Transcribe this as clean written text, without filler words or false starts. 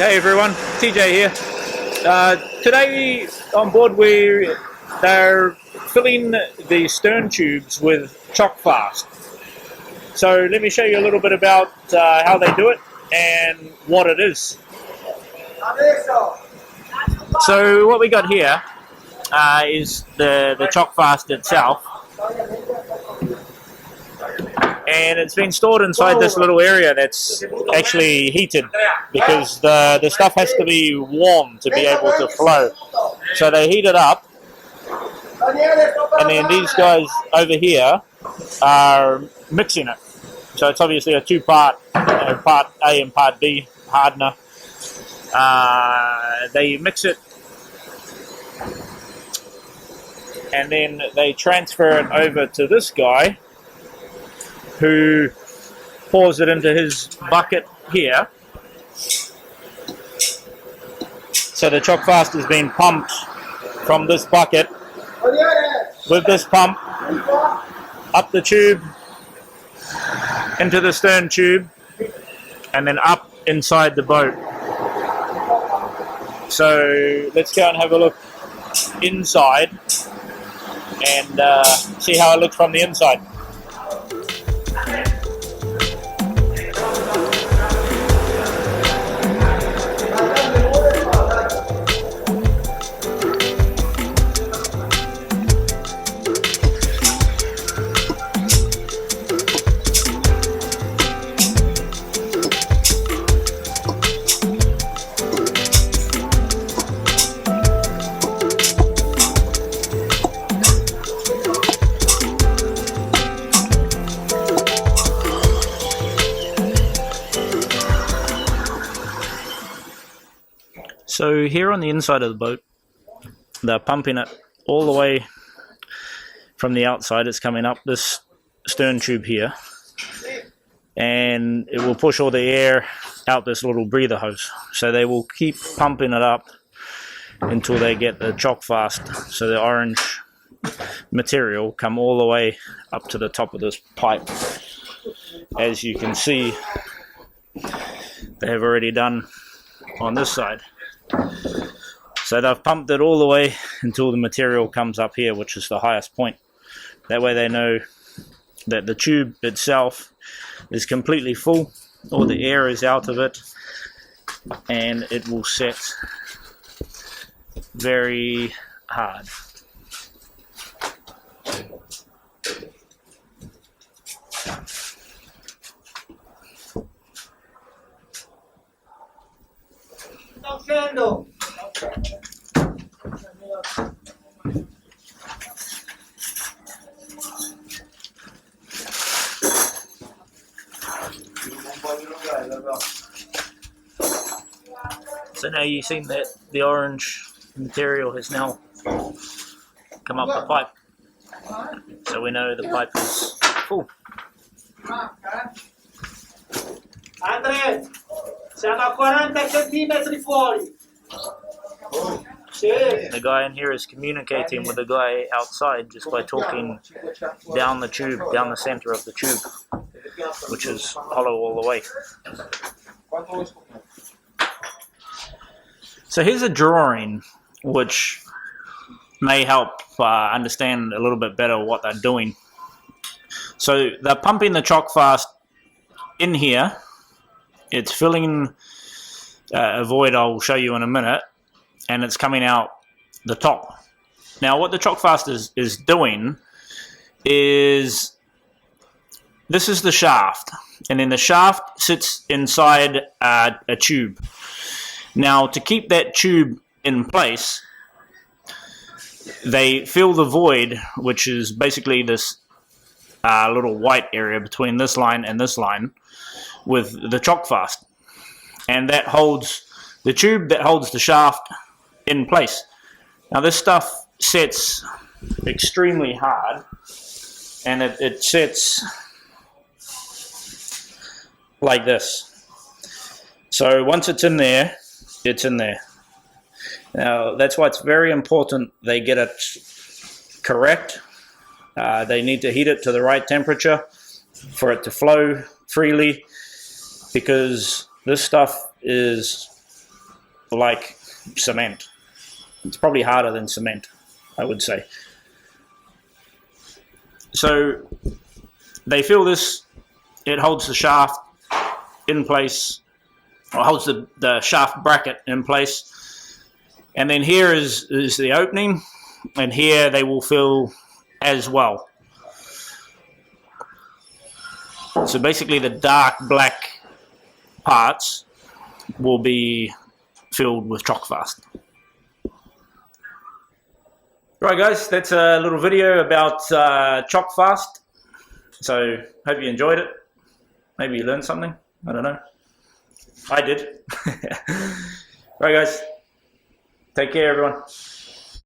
Hey everyone, TJ here. Today on board they're filling the stern tubes with Chockfast. So let me show you a little bit about how they do it and what it is. So what we got here is the Chockfast itself, and it's been stored inside this little area that's actually heated because the stuff has to be warm to be able to flow. So they heat it up, and then these guys over here are mixing it. So it's obviously a two-part, part A and part B hardener. They mix it, and then they transfer it over to this guy, who pours it into his bucket here. So the Chockfast is being pumped from this bucket with this pump up the tube into the stern tube and then up inside the boat. So let's go and have a look inside and see how it looks from the inside. So here on the inside of the boat, they're pumping it all the way from the outside. It's coming up this stern tube here, and it will push all the air out this little breather hose. So they will keep pumping it up until they get the Chockfast, so the orange material come all the way up to the top of this pipe. As you can see, they have already done on this side. So they've pumped it all the way until the material comes up here, which is the highest point. That way they know that the tube itself is completely full, all the air is out of it, and it will set very hard. So now you've seen that the orange material has now come up the pipe. So we know the pipe is full. Andre, siamo a 40 centimetri fuori. The guy in here is communicating with the guy outside just by talking down the tube, down the center of the tube, which is hollow all the way. So here's a drawing which may help understand a little bit better what they're doing. So they're pumping the Chockfast in here. It's filling a void I'll show you in a minute, and it's coming out the top. Now what the Chockfast is doing is, this is the shaft, and then the shaft sits inside a tube. Now to keep that tube in place, they fill the void, which is basically this little white area between this line and this line, with the Chockfast, and that holds the tube that holds the shaft in place. Now this stuff sets extremely hard, and it sits like this. So once it's in there, it's in there. Now that's why it's very important they get it correct. They need to heat it to the right temperature for it to flow freely, because this stuff is like cement. It's probably harder than cement, I would say. So they fill this, it holds the shaft in place, or holds the shaft bracket in place. And then here is the opening, and here they will fill as well. So basically the dark black parts will be filled with Chocfast. Right guys, that's a little video about Chocfast. So hope you enjoyed it. Maybe you learned something, I don't know. I did. Right guys, take care everyone.